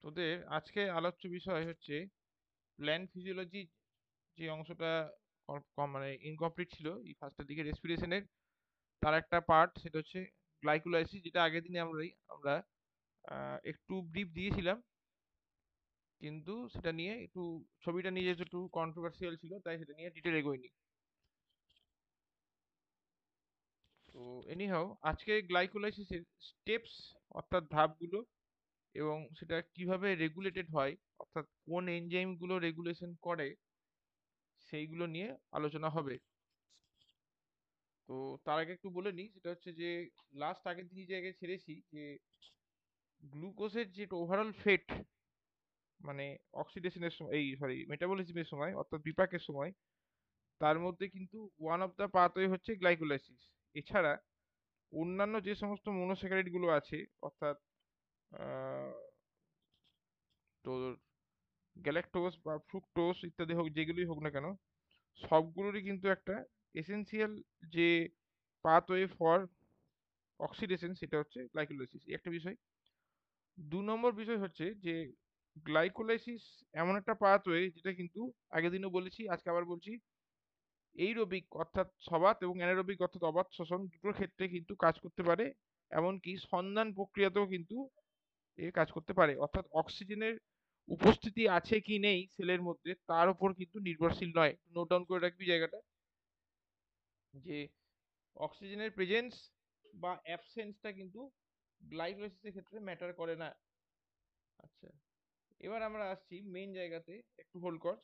তোদের আজকে আলোচ্য বিষয় হচ্ছে প্ল্যান্ট ফিজিওলজি, যে অংশটা মানে ইনকমপ্লিট ছিল এই ফার্স্টের দিকে রেসপিরেশনের, তার একটা পার্ট সেটা হচ্ছে গ্লাইকোলাইসিস, যেটা আগের দিনে আমরা একটু ব্রিফ দিয়েছিলাম, কিন্তু সেটা নিয়ে একটু ছবিটা নিয়ে যেহেতু একটু কন্ট্রোভার্সিয়াল ছিল তাই সেটা নিয়ে ডিটেল এগোয়নি। তো এনিহাও আজকে গ্লাইকোলাইসিসের স্টেপস অর্থাৎ ধাপগুলো এবং সেটা কিভাবে রেগুলেটেড হয়, অর্থাৎ কোন এনজাইমগুলো রেগুলেশন করে সেইগুলো নিয়ে আলোচনা হবে। তো তার আগে একটু বলে নিই, সেটা হচ্ছে যে লাস্ট আগের দিন যে জায়গায় ছেড়েছি যে গ্লুকোজের যে ওভারঅল ফেট, মানে অক্সিডেশনের সময়, এই সরি মেটাবলিজমের সময় অর্থাৎ বিপাকের সময়, তার মধ্যে কিন্তু ওয়ান অফ দ্য পাথওয়ে হচ্ছে গ্লাইকোলাইসিস। এছাড়া অন্যান্য যে সমস্ত মনোস্যাকারাইড গুলো আছে, অর্থাৎ আহ, তোর গ্যালাক্টোজ বা ফ্রুক্টোজ ইত্যাদি হোক, যেগুলোই হোক না কেন, সবগুলোরই কিন্তু একটা এসেনশিয়াল যে পাথওয়ে ফর অক্সিডেশন সেটা হচ্ছে গ্লাইকোলাইসিস, একটা বিষয়। 2 নম্বর বিষয় হচ্ছে যে গ্লাইকোলাইসিস এমন একটা পাথওয়ে যেটা কিন্তু আগের দিনও বলেছি, আজকে আবার বলছি, এইরোবিক অর্থাৎ সবাত এবং অ্যানারোবিক অর্থাৎ অবাত শ্বসন দুটোর ক্ষেত্রে কিন্তু কাজ করতে পারে। এমনকি সন্ধান প্রক্রিয়াতেও কিন্তু এ কাজ করতে পারে, অর্থাৎ অক্সিজেনের উপস্থিতি আছে কি নেই সেলের মধ্যে তার উপর কিন্তু নির্ভরশীল নয়। নোট ডাউন করে রাখবি জায়গাটা, যে অক্সিজেনের প্রেজেন্স বা অ্যাবসেন্সটা কিন্তু গ্লাইকোলাইসিসের ক্ষেত্রে ম্যাটার করে না। আচ্ছা, এবার আমরা আসছি মেইন জায়গাতে, একটু হোল্ড কর।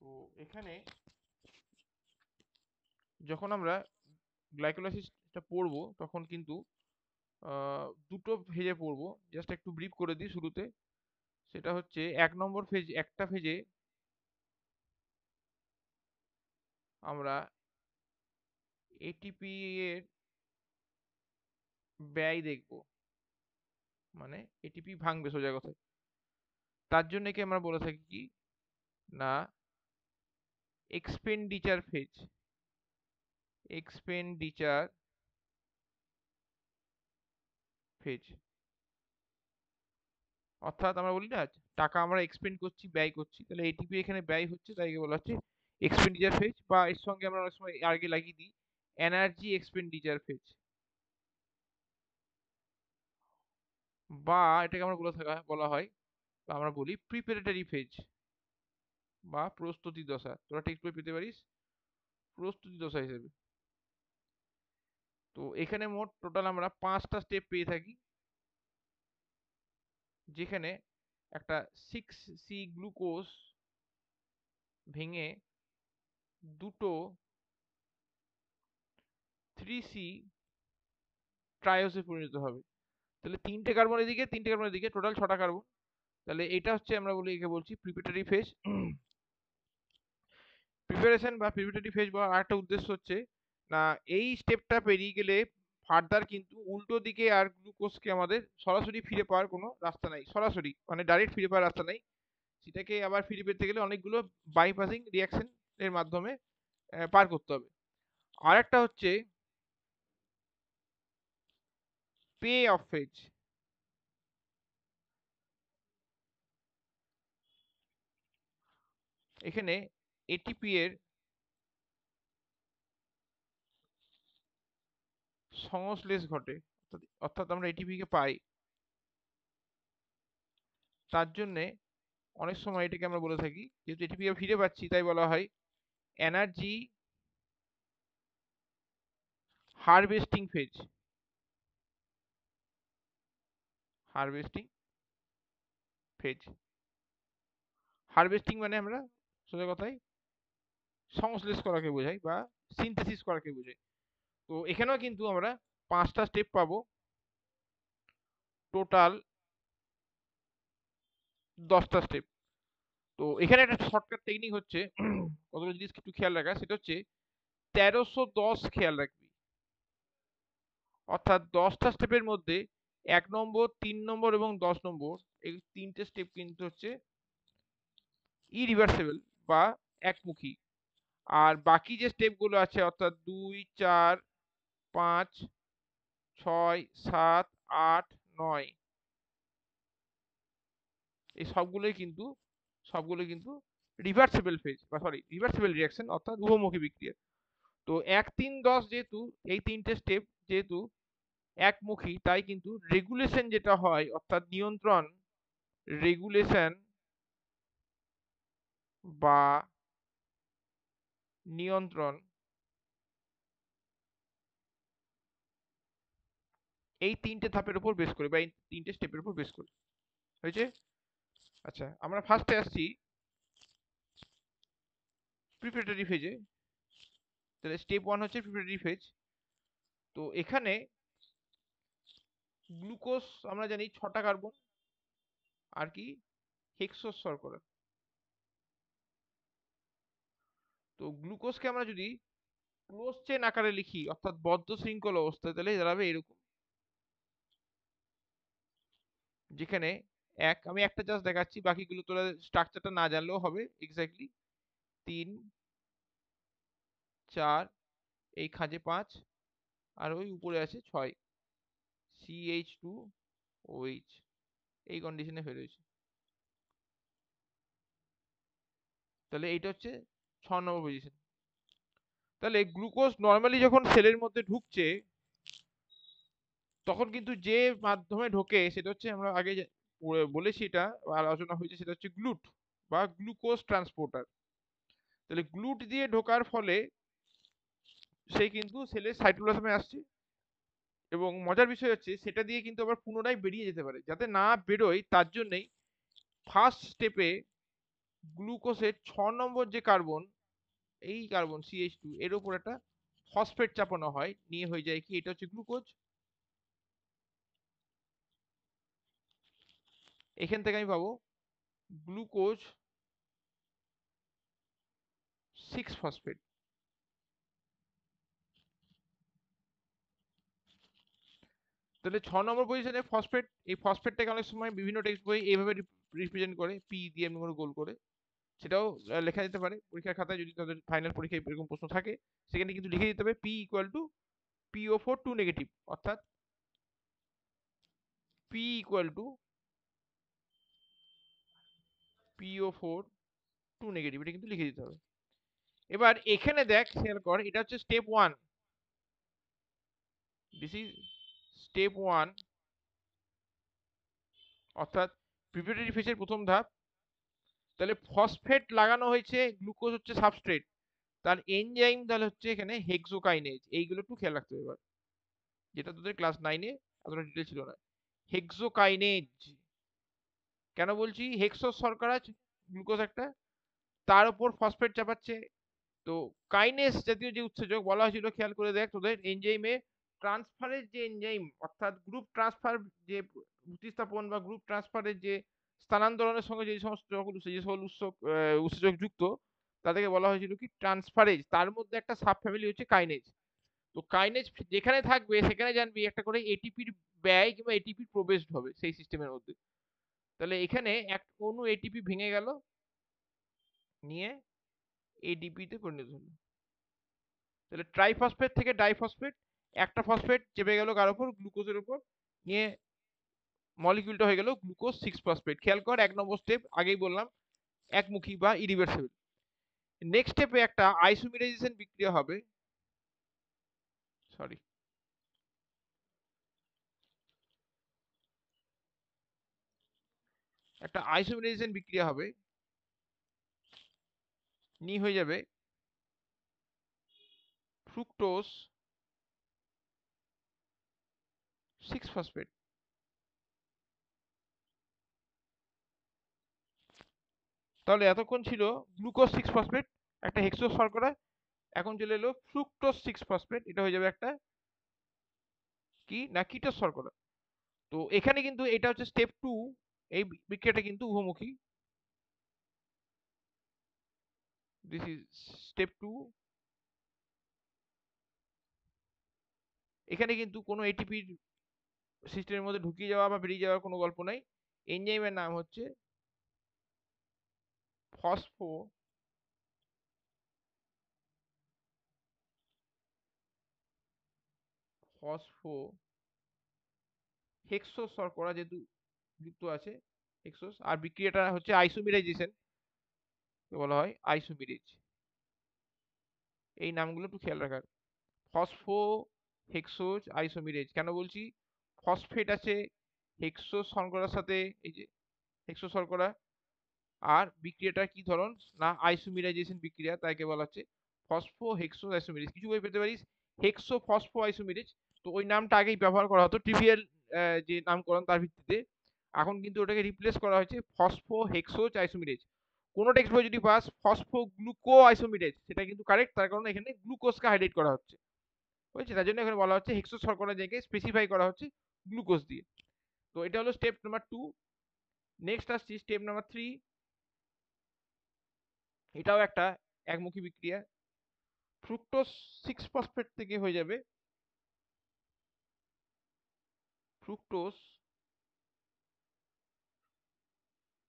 তো এখানে যখন আমরা গ্লাইকোলাইসিসটা পড়বো তখন কিন্তু দুটো ফেজে পড়বো, জাস্ট একটু ব্রিফ করে দিই শুরুতে। সেটা হচ্ছে 1 নম্বর ফেজ, একটা ফেজে আমরা এটিপি এর ব্যয় দেখব, মানে এটিপি ভাঙবে সোজা কথায়। তার জন্য কি আমরা বলে থাকি কি না, এক্সপেন্ডিচার ফেজ, এক্সপেন্ডিচার ফেজ, অর্থাৎ আমরা বলি না টাকা আমরা এক্সপেন্ড করছি, ব্যয় করছি, তাহলে এটিপি এখানে ব্যয় হচ্ছে, তাই একে বলা হচ্ছে এক্সপেন্ডিচার ফেজ, বা এর সঙ্গে আমরা অনেক সময় আগে লাগিয়ে দিই এনার্জি এক্সপেন্ডিচার ফেজ, বা এটাকে আমরা বলা হয়, বা আমরা বলি প্রিপারেটরি ফেজ বা প্রস্তুতি দশা। তোরা ঠিক করে পেতে পারিস প্রস্তুতি দশা হিসেবে। তো এখানে মোট টোটাল আমরা 5টা স্টেপ পেয়ে থাকি, যেখানে একটা 6C গ্লুকোজ ভেঙে দুটো 3C ট্রায়োসে পরিণত হবে। তাহলে 3টে কার্বন এদিকে, 3টে কার্বন এদিকে, টোটাল 6টা কার্বন। তাহলে এটা হচ্ছে আমরা বলি, একে বলছি প্রিপারেটরি ফেজ। প্রিপারেশন বা প্রিপারেটরি ফেজ বা আরেকটা উদ্দেশ্য হচ্ছে না, এই স্টেপটা পেরিয়ে গেলে ফার্দার কিন্তু উল্টো দিকে আর গ্লুকোজকে আমাদের সরাসরি ফিরে পাওয়ার কোনো রাস্তা নাই, সরাসরি মানে ডাইরেক্ট ফিরে পাওয়ার রাস্তা নাই। সেটাকে আবার ফিরে পেতে গেলে অনেকগুলো বাইপাসিং রিয়াকশন এর মাধ্যমে পার করতে হবে। আর একটা হচ্ছে পে অফ ফেজ। এখানে এটিপি এর সংশ্লেষ ঘটে, অর্থাৎ আমরা এটিপি কে পাই। তার জন্যে অনেক সময় এটাকে আমরা বলে থাকি, যেহেতু এটিপি ফিরে পাচ্ছি তাই বলা হয় energy harvesting phase, harvesting phase. Harvesting মানে আমরা সোজা কথায় সংশ্লেষ করাকে বোঝাই বা সিনথেসিস করাকে বোঝাই। তো এখানেও কিন্তু আমরা 5টা স্টেপ পাবো, টোটাল 10টা স্টেপ। তো এখানে একটা শর্টকাট টেকনিক হচ্ছে কতগুলো জিনিস একটু খেয়াল রাখা, সেটা হচ্ছে 1310 খেয়াল রাখবি। অর্থাৎ 10টা স্টেপের মধ্যে 1 নম্বর, 3 নম্বর এবং 10 নম্বর, এই 3টে স্টেপ কিন্তু হচ্ছে ইরিভার্সেবল বা একমুখী। আর বাকি যে স্টেপগুলো আছে অর্থাৎ 2, 4, 5, 6, 7, 8, 9 এই সবগুলোই কিন্তু রিভার্সিবল ফেজ বা সরি রিভার্সিবল রিঅ্যাকশন অর্থাৎ উভমুখী বিক্রিয়া। তো 1, 3, 10 যেহেতু এই তিনটে স্টেপ যেহেতু একমুখী, তাই কিন্তু রেগুলেশন যেটা হয় অর্থাৎ রেগুলেশন বা নিয়ন্ত্রণ এই তিনটে ধাপের উপর বেস করে বা এই তিনটে স্টেপের উপর বেস করে হয়েছে। আচ্ছা, আমরা ফার্স্টে আসছি প্রিপারেটরি ফেজে। তাহলে স্টেপ 1 হচ্ছে প্রিপারেটরি ফেজ। তো এখানে গ্লুকোজ আমরা জানি 6টা কার্বন আর কি হেক্সোস শর্করা। তো গ্লুকোজকে আমরা যদি ক্লোজ চেন আকারে লিখি অর্থাৎ বদ্ধ শৃঙ্খল অবস্থায়, তাহলে দাঁড়াবে এরকম, যেখানে আমি একটা জাস্ট দেখাচ্ছি, বাকিগুলো তোরা স্ট্রাকচারটা না জানলেও হবে। এক্স্যাক্টলি 3, 4, এই খাঁজে 5, আর ওই উপরে আছে 6, CH2OH এই কন্ডিশনে হয়ে রয়েছে। তাহলে এইটা হচ্ছে 6 নম্বর পজিশন। তাহলে গ্লুকোজ নর্মালি যখন সেলের মধ্যে ঢুকছে তখন কিন্তু যে মাধ্যমে ঢোকে সেটা হচ্ছে, আমরা আগে বলেছি, এটা আলোচনা হয়েছে, সেটা হচ্ছে গ্লুট বা গ্লুকোজ ট্রান্সপোর্টার। তাহলে গ্লুট দিয়ে ঢোকার ফলে সে কিন্তু সেলের সাইটোপ্লাজমে আসছে, এবং মজার বিষয় হচ্ছে সেটা দিয়ে কিন্তু আবার পুনরায় বেরিয়ে যেতে পারে। যাতে না বেরোয় তার জন্যই ফার্স্ট স্টেপে গ্লুকোজের 6 নম্বর যে কার্বন, এই কার্বন CH2 এর উপর একটা ফসফেট চাপানো হয়, নিয়ে হয়ে যায় কি, এটা হচ্ছে গ্লুকোজ। এখান থেকে আমি পাবো গ্লুকোজ 6 ফসফেট। তাহলে 6 নম্বর পজিশনে ফসফেট, এই ফসফেটটাকে অনেক সময় বিভিন্ন টেক্সট বই এইভাবে রিপ্রেজেন্ট করে, পি দিয়ে এমনি করে গোল করে, সেটাও লেখা যেতে পারে পরীক্ষার খাতায় যদি তাদের ফাইনাল পরীক্ষায় এরকম প্রশ্ন থাকে। সেখানে কিন্তু লিখে দিতে হবে P equal to PO4 2 negative, অর্থাৎ P equal to PO4 2 negative, এটা কিন্তু লিখে দিতে হবে। এবার এখানে দেখ, খেয়াল কর, এটা হচ্ছে স্টেপ 1, দিস ইজ স্টেপ 1, অর্থাৎ প্রিপারেটরি ফেজের প্রথম ধাপ। তাহলে ফসফেট লাগানো হয়েছে, গ্লুকোজ হচ্ছে সাবস্ট্রেট, তার এনজাইম তাহলে হচ্ছে এখানে হেক্সোকাইনেজ। এইগুলো একটু খেয়াল রাখতে হবে এবার, যেটা তোদের ক্লাস 9-এ এতটা ডিটেল ছিল না। হেক্সোকাইনেজ কেন বলছি, হেক্সোস শর্করা গ্লুকোজ একটা, তার উপর ফসফেট চাপাচ্ছে। তো কাইনেস জাতীয় যে উৎসেচক বলা হয়েছিল, খেয়াল করে দেখ তোদের এনজাইমে ট্রান্সফারের যে এনজাইম অর্থাৎ গ্রুপ ট্রান্সফার, যে প্রতিস্থাপন বা গ্রুপ ট্রান্সফারের যে স্থানান্তরণের সঙ্গে যে সমস্ত উৎসেচক যুক্ত, তাদেরকে বলা হয়েছিল কি ট্রান্সফারেজ। তার মধ্যে একটা সাব ফ্যামিলি হচ্ছে কাইনেজ। তো কাইনেজ যেখানে থাকবে সেখানে জানবি একটা করে এটিপির ব্যয় কিংবা এটিপির প্রবেশ হবে সেই সিস্টেমের মধ্যে। তাহলে এখানে এক অণু এটিপি ভেঙে গেল, নিয়ে এডিপিতে পরিণত হলো। তাহলে ট্রাইফসফেট থেকে ডাইফসফেট, একটা ফসফেট চেপে গেল কার উপর, গ্লুকোজের উপর, নিয়ে মলিকিউলটা হয়ে গেল গ্লুকোজ 6 ফসফেট। খেয়াল কর 1 নম্বর স্টেপ আগেই বললাম একমুখী বা ইরিভার্সিবল। নেক্সট স্টেপে একটা আইসোমেরাইজেশন বিক্রিয়া হবে, সরি একটা আইসোমেরাইজেশন বিক্রিয়া হবে, নিয়ে হয়ে যাবে ফ্রুক্টোজ 6 ফসফেট। তাহলে এতক্ষণ ছিল গ্লুকোজ 6 ফসফেট, একটা হেক্সোস শর্করা, এখন চলে এলো ফ্রুক্টোজ 6 ফসফেট, এটা হয়ে যাবে একটা কি না কিটোজ শর্করা। তো এখানে কিন্তু এটা হচ্ছে স্টেপ 2, এই বিক্রিয়াটা কিন্তু উভমুখী, দিস ইজ স্টেপ 2। এখানে কিন্তু কোনো এটিপির সিস্টেমের মধ্যে ঢুকিয়ে যাওয়া বা বেরিয়ে যাওয়ার কোনো গল্প নাই। এনজাইমের নাম হচ্ছে ফসফো ফসফো হেক্সোস শর্করা যেহেতু যুক্ত আছে, হেক্সোস, আর বিক্রিয়াটা হচ্ছে আইসোমেরাইজেশন বলা হয়, আইসোমেরেজ। এই নামগুলো একটু খেয়াল রাখার। ফসফো হেক্সোজ আইসোমেরেজ কেন বলছি, ফসফেট আছে হেক্সোস শর্করার সাথে, এই যে হেক্সোস শর্করা, আর বিক্রিয়াটা কি ধরন না আইসোমেরাইজেশন বিক্রিয়া, তাইকে বলা হচ্ছে ফসফো হেক্সো আইসোমেরেজ। কিছু বই পেতে পারিস হেক্সো ফসফো আইসোমেরেজ, তো ওই নামটা আগেই ব্যবহার করা হতো ট্রিভিয়াল যে নামকরণ তার ভিত্তিতে। এখন কিন্তু ওটাকে রিপ্লেস করা হয়েছে ফসফো হেক্সোজ আইসোমেরেজ। কোনো টেক্সট বই যদি পাস ফসফো গ্লুকো আইসোমেরেজ, সেটা কিন্তু কারেক্ট, তার কারণ এখানে গ্লুকোজকে হাইলাইট করা হচ্ছে, বুঝেছি, তার জন্য এখানে বলা হচ্ছে হেক্সো শর্করা জায়গায় স্পেসিফাই করা হচ্ছে গ্লুকোজ দিয়ে। তো এটা হলো স্টেপ নাম্বার 2। নেক্সট আসছি স্টেপ নাম্বার 3। এটাও একটা একমুখী বিক্রিয়া। ফ্রুক্টোজ 6 ফসফেট থেকে হয়ে যাবে ফ্রুক্টোজ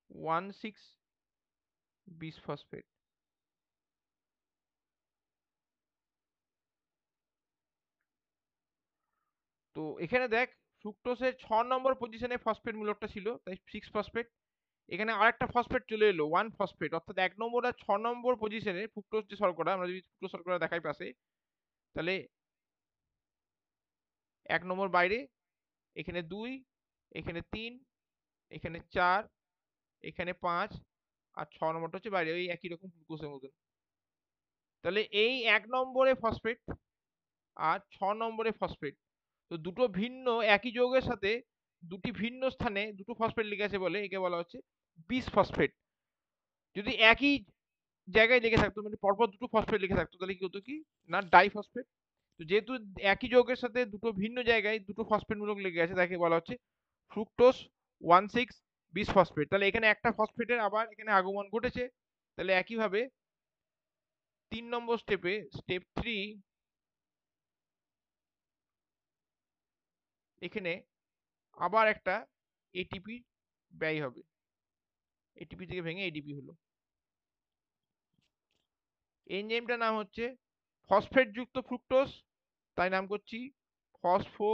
1,6-বিসফসফেট। তো এখানে দেখ ফ্রুক্টোজের 6 নম্বর পজিশনে ফসফেট মূলকটা ছিল, তাই 6 ফসফেট। এখানে আরেকটা ফসফেট চলে এলো 1 ফসফেট, অর্থাৎ 1 নম্বর আর 6 নম্বর পজিশনে ফ্রুক্টোজ যে শর্করা, আমরা যদি ফ্রুক্টোজ শর্করা দেখাই পাশে, তাহলে 1 নম্বর বাইরে, এখানে 2, এখানে 3, এখানে 4, এখানে 5, আর 6 নম্বরটা হচ্ছে বাইরে, ওই একই রকম গ্লুকোজের মতন। তাহলে এই 1 নম্বরে ফসফেট আর 6 নম্বরে ফসফেট, তো দুটো ভিন্ন একই যৌগের সাথে দুটি ভিন্ন স্থানে দুটো ফসফেট লেগে আছে বলে একে বলা হচ্ছে বিসফসফেট। যদি একই জায়গায় লেগে থাকতো, মানে পরপর দুটো ফসফেট লেগে থাকতো, তাহলে কি হতো কি না ডাইফসফেট। তো যেহেতু একই যৌগের সাথে দুটো ভিন্ন জায়গায় দুটো ফসফেট মূলক লেগে আছে, তাকে বলা হচ্ছে ফ্রুক্টোজ 1,6-বিসফসফেট। তাহলে এখানে একটা ফসফেটের আবার এখানে আগমন ঘটেছে। তাহলে একইভাবে 3 নম্বর স্টেপে, স্টেপ 3, এখানে আবার একটা এটিপি ব্যয় হবে, এটিপি থেকে ভেঙে এডিপি হলো। এনজাইমটার নাম হচ্ছে ফসফেট যুক্ত ফ্রুক্টোজ, তাই নাম করছি ফসফো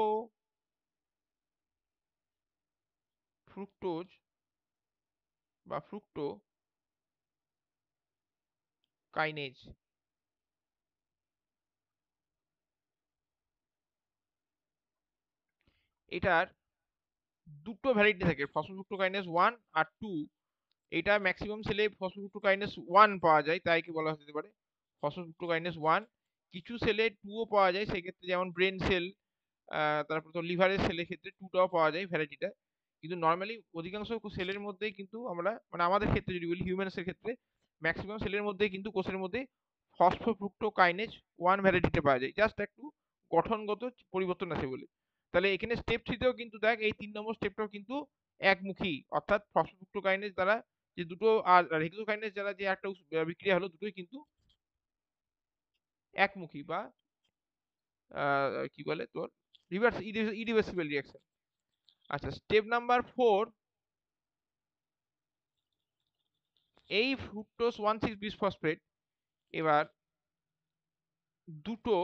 ফ্রুক্টোজ বা ফ্রুক্টো কাইনেজ। এটার দুটো ভ্যারাইটি থাকে, ফসফোফ্রুক্টোকাইনেজ 1 আর 2। এটা ম্যাক্সিমাম সেলে ফসফোফ্রুক্টোকাইনেজ 1 পাওয়া যায়, তাই কি বলা যেতে পারে ফসফোফ্রুক্টোকাইনেজ 1। কিছু সেলে 2ও পাওয়া যায়, সেক্ষেত্রে যেমন ব্রেন সেল, তারপর তো লিভারের সেলের ক্ষেত্রে 2টাও পাওয়া যায় ভ্যারাইটিটা। কিন্তু নর্মালি অধিকাংশ সেলের মধ্যেই কিন্তু আমরা, মানে আমাদের ক্ষেত্রে যদি বলি হিউম্যানসের ক্ষেত্রে, ম্যাক্সিমাম সেলের মধ্যেই কিন্তু কোষের মধ্যে ফসফোফ্রুক্টোকাইনেজ 1 ভ্যারাইটিতে পাওয়া যায়, জাস্ট একটু গঠনগত পরিবর্তন আছে বলে। তাহলে এখানে স্টেপ 3তেও কিন্তু দেখ এই 3 নম্বর স্টেপটাও কিন্তু একমুখী, অর্থাৎ ফসফোফ্রুক্টোকাইনেজ দ্বারা যে দুটো আর হেক্সোকাইনেজ দ্বারা যে একটা বিক্রিয়া হলো, দুটোই কিন্তু একমুখী বা কি বলে তোর রিভার্স ইরিভার্সিবল রিঅ্যাকশন। আচ্ছা, স্টেপ নাম্বার 4, এই ফ্রুক্টোজ 1,6-বিসফসফেট এবার দুটো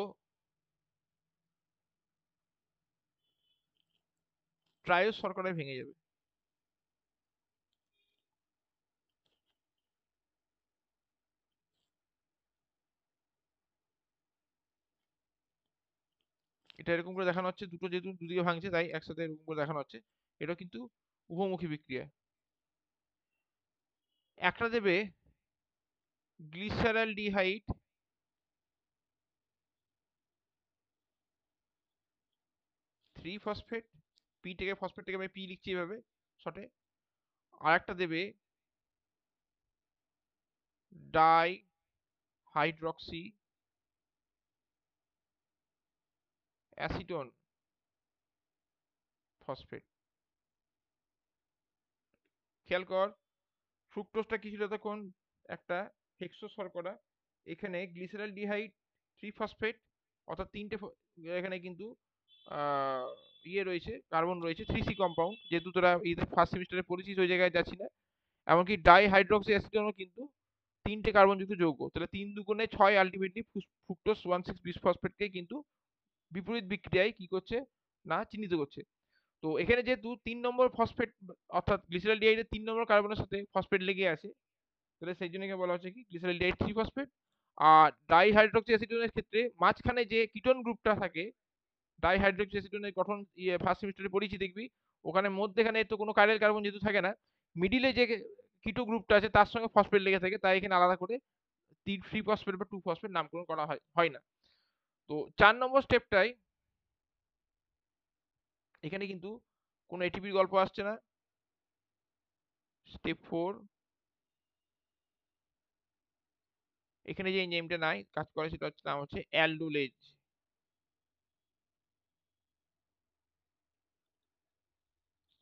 ট্রায়োজ শর্করায় ভেঙে যাবে। এটা এরকম করে দেখানো হচ্ছে, দুটো যেহেতু দুদিকে ভাঙছে তাই একসাথে এরকম করে দেখানো হচ্ছে। এটা কিন্তু উভমুখী বিক্রিয়া। একটা দেবে গ্লিসারালডিহাইড 3 ফসফেট, পি থেকে ফসফেট থেকে আমি পি লিখছি এভাবে শর্টে। আর একটা দেবে ডাই হাইড্রক্সি অ্যাসিটন ফসফেট। খেয়াল কর ফ্রুক্টোজটা কি ছিল তখন, একটা হেক্সো শর্করা, এখানে গ্লিসারালডিহাইড 3 ফসফেট, অর্থাৎ এখানে কিন্তু ইয়ে রয়েছে, কার্বন রয়েছে 3C কম্পাউন্ড, যেহেতু তোরা ফার্স্ট সেমিস্টারে পড়েছিস ওই জায়গায় যাচ্ছি না। এমনকি ডাই হাইড্রক্সি অ্যাসিটনও কিন্তু 3টে কার্বন যুক্ত যৌগ, তাহলে 3 দুগুণে 6 আলটিমেটলি ফ্রুক্টোজ 1,6-বিসফসফেটকে কিন্তু বিপরীত বিক্রিয়ায় কি করছে না চিহ্নিত করছে। তো এখানে যেহেতু 3 নম্বর ফসফেট অর্থাৎ গ্লিসারলডিহাইডের 3 নম্বর কার্বনের সাথে ফসফেট লেগে আছে, তাহলে সেই জন্য একে বলা হচ্ছে কি গ্লিসারলডিহাইড 3 ফসফেট। আর ডাইহাইড্রোক্সি অ্যাসিডোনের ক্ষেত্রে মাঝখানে যে কিটোন গ্রুপটা থাকে, ডাইহাইড্রোক্সি অ্যাসিডোনের গঠন ফার্স্ট সেমিস্টারে পড়েছি দেখবি, ওখানে মধ্যেখানে তো কোনো কাইরাইল কার্বন যেহেতু থাকে না, মিডিলে যে কিটো গ্রুপটা আছে তার সঙ্গে ফসফেট লেগে থাকে, তাই এখানে আলাদা করে 3 ফসফেট বা 2 ফসফেট নামকরণ করা হয় না। তো 4 নম্বর স্টেপটাই এখানে কিন্তু কোনো এটিপির গল্প আসছে না। স্টেপ 4, এখানে যে এনজাইমটা নাই কাজ করে সেটা হচ্ছে নাম হচ্ছে অ্যালডোলেজ।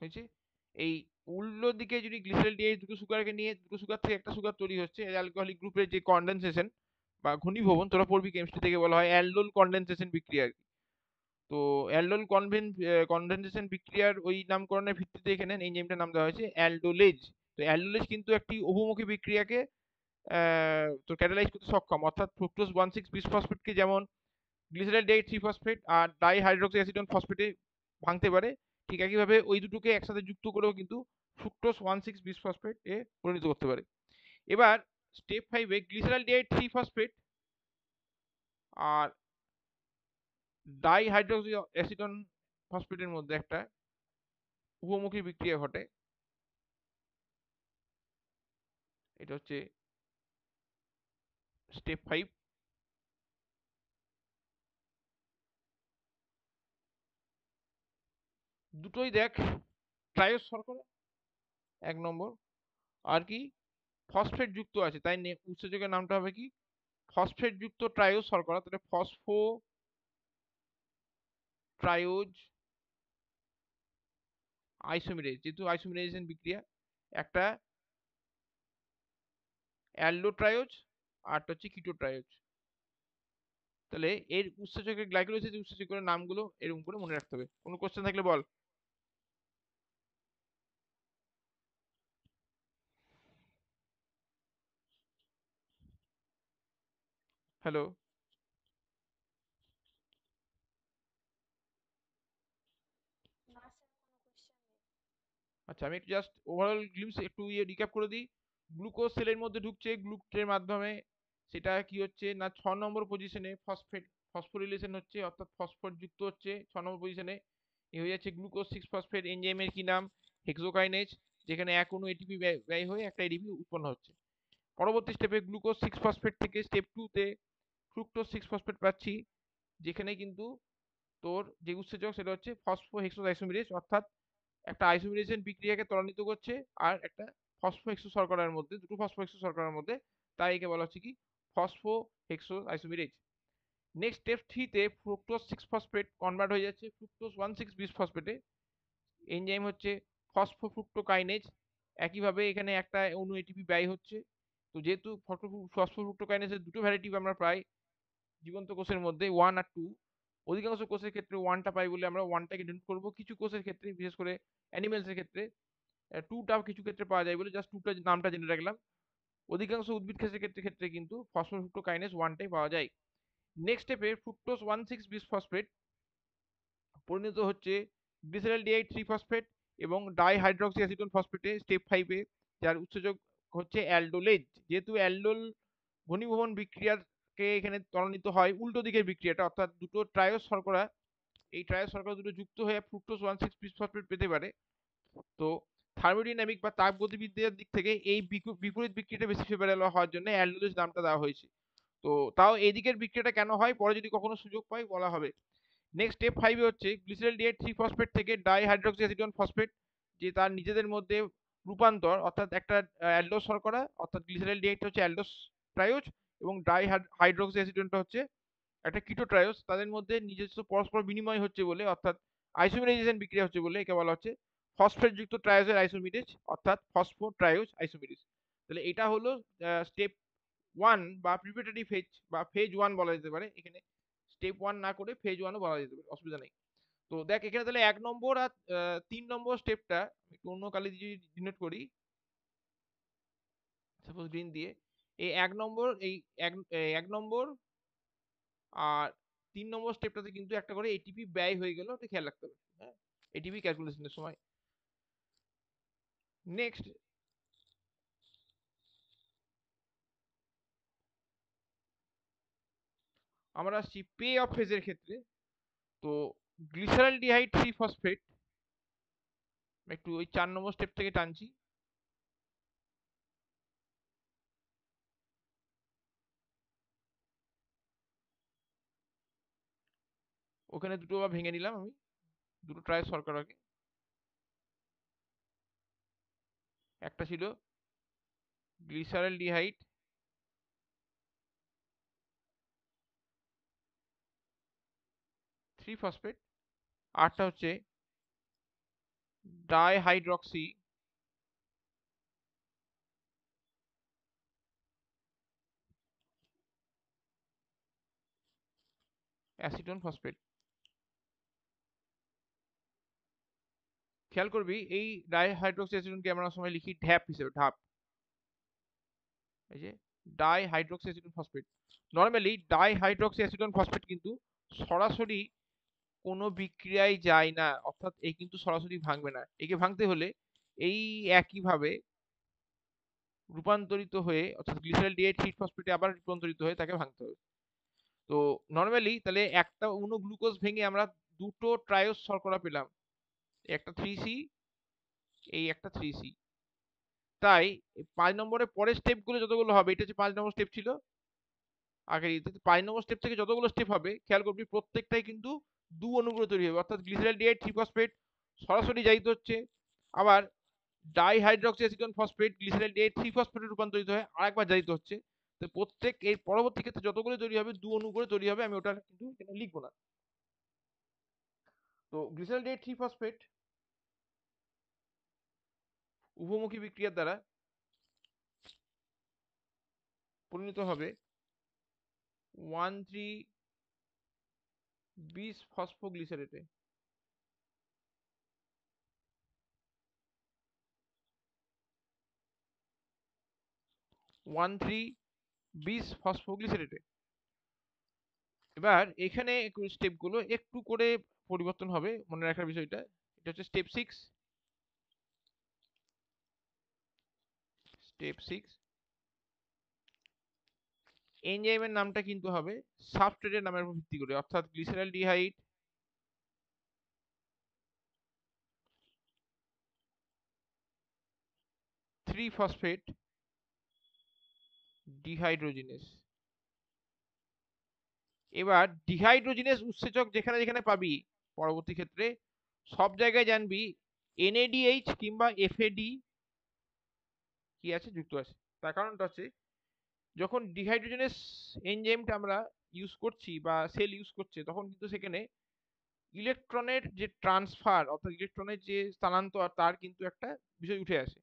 হয়েছে, এই উল্টো দিকে যদি গ্লিসারলডিহাইড দুটো সুগারকে নিয়ে, দুটো সুগার থেকে একটা সুগার তৈরি হচ্ছে, অ্যালকোহলিক গ্রুপের যে কনডেনসেশন বা ঘনীভবন, তোরা পড়বি কেমিস্ট্রি থেকে, বলা হয় অ্যালডোল কনডেনসেশন বিক্রিয়া আর কি। তো অ্যালডোল কনডেনসেশন বিক্রিয়ার ওই নামকরণের ভিত্তিতে এখানে এনজাইমটার নাম দেওয়া হয়েছে অ্যালডোলেজ। তো অ্যালডোলেজ কিন্তু একটি উভমুখী বিক্রিয়াকে তো ক্যাটালাইজ করতে সক্ষম, অর্থাৎ ফ্রুক্টোজ 1,6 বিসফসফেটকে যেমন গ্লিসারলডিহাইড 3 ফসফেট আর ডাইহাইড্রোক্সি অ্যাসিডন ফসফেটে ভাঙতে পারে, ঠিক একইভাবে ওই দুটোকে একসাথে যুক্ত করেও কিন্তু ফ্রুক্টোজ 1,6 বিসফসফেট এ পরিণত করতে পারে। এবার স্টেপ 5-এ গ্লিসারলডিহাইড 3 ফসফেট আর ডাইহাইড্রোক্সি অ্যাসিডন ফসফেটের মধ্যে একটা উভমুখী বিক্রিয়া ঘটে। এটা হচ্ছে স্টেপ 5। দুটোই দেখ ট্রায়োস শর্করা 1 নম্বর, আর কি ফসফেট যুক্ত আছে, তাই উৎসেচকের নামটা হবে কি ফসফেট যুক্ত ট্রায়োস শর্করা। তাহলে ফসফো ট্রায়োজ আইসোমেরেজ, যেহেতু আইসোমেরাইজেশন বিক্রিয়া, একটা অ্যালডোট্রায়োজ আর একটা হচ্ছে কিটোট্রায়োজ। তাহলে এর উৎসেচকের গ্লাইকোলাইসিস উৎসেচকের নামগুলো এরকম করে মনে রাখতে হবে। কোনো কোশ্চেন থাকলে বল। হ্যালো। আচ্ছা, আমি একটু জাস্ট ওভারঅল গ্লিমস একটু রিক্যাপ করে দিই। গ্লুকোজ সেলের মধ্যে ঢুকছে গ্লুকোজের মাধ্যমে, সেটা কি হচ্ছে না 6 নম্বর পজিশনে ফসফোরিলেশন হচ্ছে, অর্থাৎ ফসফর যুক্ত হচ্ছে 6 নম্বর পজিশনে। এ হয়ে যাচ্ছে গ্লুকোজ 6 ফসফেট এনজাইমের কি নাম হেক্সোকাইনেজ, যেখানে এক অণু এটিপি ব্যয় হয়ে একটা এটিপি উৎপন্ন হচ্ছে। পরবর্তী স্টেপে গ্লুকোজ 6 ফসফেট থেকে স্টেপ 2-তে ফ্রুক্টোজ 6 ফসফেট পাচ্ছি, যেখানে কিন্তু তোর যে উৎসেচক সেটা হচ্ছে ফসফো হেক্সোজ আইসোমেরেজ, অর্থাৎ একটা আইসোমেরেশন বিক্রিয়াকে ত্বরান্বিত করছে আর একটা ফসফো হেক্সো শর্করার মধ্যে, দুটো ফসফো হেক্সো শর্করার মধ্যে, তাই একে বলা হচ্ছে কি phosphohexose isomerase. Next step 3-তে ফ্রুক্টোজ 6 ফসফেট কনভার্ট হয়ে যাচ্ছে ফ্রুক্টোজ 1,6 বিসফসফেটে, এনজাইম হচ্ছে ফসফোফ্রুক্টোকাইনেজ। একইভাবে এখানে একটা অণু এটিপি ব্যয় হচ্ছে। তো যেহেতু ফসফোফ্রুক্টোকাইনেজের দুটো ভ্যারাইটি আমরা পাই জীবন্ত কোষের মধ্যে, 1 আর 2, অধিকাংশ কোষের ক্ষেত্রে 1টা পাই বলে আমরা 1টাকে ডিনোট করবো। কিছু কোষের ক্ষেত্রে, বিশেষ করে অ্যানিমেলসের ক্ষেত্রে 2টাও কিছু ক্ষেত্রে পাওয়া যায় বলে জাস্ট 2টা নামটা জেনে রাখলাম। অধিকাংশ উদ্ভিদ ক্ষেত্রে ক্ষেত্রে ক্ষেত্রে কিন্তু ফসফোফ্রুক্টোকাইনেজ 1টাই পাওয়া যায়। নেক্সট স্টেপে ফ্রুক্টোজ 1,6 বিসফসফেট পরিণত হচ্ছে গ্লিসারলডিহাইড 3 ফসফেট এবং ডাইহাইড্রোক্সি অ্যাসিটোন ফসফেটে স্টেপ 5-এ, যার উৎসেচক হচ্ছে অ্যালডোলেজ। যেহেতু অ্যালডোল ঘনীভবন বিক্রিয়াকে এখানে ত্বরান্বিত হয় উল্টো দিকের বিক্রিয়াটা, অর্থাৎ দুটো ট্রায়োস শর্করা, এই ট্রায়োস শর্করা দুটো যুক্ত হয়ে ফ্রুক্টোজ 1,6 বিসফসফেট পেতে পারে। তো থার্মোডাইনামিক বা তাপগতিবিদ্যার দিক থেকে এই বিপরীত বিক্রিয়াটা বেশি ফেভারেবল হওয়ার জন্য অ্যালডোলেজ নামটা দেওয়া হয়েছে। তো তাও এদিকের বিক্রিয়াটা কেন হয় পরে যদি কখনো সুযোগ পাই বলা হবে। নেক্সট স্টেপ 5-এ হচ্ছে গ্লিসারলডিহাইড 3 ফসফেট থেকে ডাইহাইড্রোক্সি অ্যাসিটোন ফসফেট, যে তার নিজেদের মধ্যে রূপান্তর, অর্থাৎ একটা অ্যালডোস শর্করা, অর্থাৎ গ্লিসারলডিহাইডটা হচ্ছে অ্যালডোস ট্রায়োজ এবং ডাইহাইড্রোক্সি অ্যাসিটোনটা হচ্ছে একটা কিটোট্রায়োস, তাদের মধ্যে নিজস্ব পরস্পর বিনিময় হচ্ছে বলে, অর্থাৎ আইসোমেরাইজেশন বিক্রিয়া হচ্ছে বলে একে বলা হচ্ছে ফসফেট যুক্ত ট্রায়োজের আইসোমেরেজ, অর্থাৎ ফসফো ট্রায়োজ আইসোমেরেজ। তাহলে এটা হলো স্টেপ 1 বা প্রিপারেটরি ফেজ বা ফেজ 1 বলা যেতে পারে। এখানে স্টেপ 1 না করে ফেজ 1ও বলা যেতে পারে, অসুবিধা নেই। তো দেখ এখানে তাহলে 1 নম্বর আর 3 নম্বর স্টেপটা একটু অন্য কালে যদি ডিনোট করি, সাপোজ গ্রিন দিয়ে, এই 1 নম্বর, এই 1 নম্বর আর 3 নম্বর স্টেপটাতে কিন্তু একটা করে এটিপি ব্যয় হয়ে গেল, ওটা খেয়াল রাখতে হবে। হ্যাঁ, এটিপি ক্যালকুলেশনের সময়। নেক্সট আমরা আসছি পে অফ ফেজের ক্ষেত্রে। তো গ্লিসারলডিহাইড 3 ফসফেট একটু ওই 4 নম্বর স্টেপ থেকে টানছি। ওখানে দুটো ভেঙে নিলাম আমি, দুটো ট্রাই সলভ করার আগে। একটা ছিল গ্লিসারলডিহাইড 3 ফসফেট, আরটা হচ্ছে ডাইহাইড্রক্সি 1 ফসফেট। খেয়াল করবি এই ডাইহাইড্রক্সি অ্যাসিডনকে আমরা সময় লিখি ঢ্যাপ হিসেবে, ঢাপ। এই যে dihydroxy acetone phosphate. Normally dihydroxy acetone phosphate কিন্তু সরাসরি কোনো বিক্রিয়ায় যায় না, অর্থাৎ এই কিন্তু সরাসরি ভাঙবে না। একে ভাঙতে হলে এই একইভাবে রূপান্তরিত হয়ে, অর্থাৎ গ্লিসারলডিহাইড 3 ফসফেটে আবার রূপান্তরিত হয়ে তাকে ভাঙতে হবে। তো নর্মালি তাহলে একটা অণু গ্লুকোজ ভেঙে আমরা দুটো ট্রায়োস শর্করা পেলাম, একটা 3C, এই একটা 3C। তাই 5 নম্বরের পরের স্টেপগুলো যতগুলো হবে, এটা হচ্ছে 5 নম্বর স্টেপ ছিল আগের ইতে। 5 নম্বর স্টেপ থেকে যতগুলো স্টেপ হবে খেয়াল করবি প্রত্যেকটাই কিন্তু দু অনুগ্রহ তৈরি হবে, অর্থাৎ গ্লিসারলডিহাইড 3 ফসফেট সরাসরি জারিত হচ্ছে, আবার ডাইহাইড্রক্সি অ্যাসিডন ফসফেট গ্লিসারলডিহাইড 3 ফসফেটে রূপান্তরিত হয়ে আরেকবার জারিত হচ্ছে। তো প্রত্যেক এর পরবর্তী ক্ষেত্রে যতগুলো তৈরি হবে দু অনুগ্রহ তৈরি হবে, আমি ওটা কিন্তু এখানে লিখবো না। তো গ্লিসারলডিহাইড 3 ফসফেট উভমুখী বিক্রিয়ার দ্বারা পরিণত হবে 1,3-বিশ ফসফোগ্লিসারেটে। 1,3-বিশ ফসফোগ্লিসারেটে। এবার এখানে স্টেপগুলো একটু করে পরিবর্তন হবে, মনে রাখার বিষয়টা। এটা হচ্ছে স্টেপ 6। স্টেপ 6 এনজাইমের নামটা কিন্তু হবে সাবস্ট্রেটের নামের উপর ভিত্তি করে, অর্থাৎ গ্লিসারলডিহাইড 3 ফসফেট ডিহাইড্রোজিনেস। এবার ডিহাইড্রোজিনেস উৎসেচক যেখানে যেখানে পাবি পরবর্তী ক্ষেত্রে সব জায়গায় জানবি এনএডিএইচ কিংবা এফএডি কি আছে, যুক্ত আছে। তার কারণটা হচ্ছে যখন ডিহাইড্রোজেনেস এনজাইমটা আমরা ইউজ করছি বা সেল ইউজ করছে, তখন কিন্তু সেখানে ইলেকট্রনের যে ট্রান্সফার, অর্থাৎ ইলেকট্রনের যে স্থানান্তর, তার কিন্তু একটা বিষয় উঠে আসে।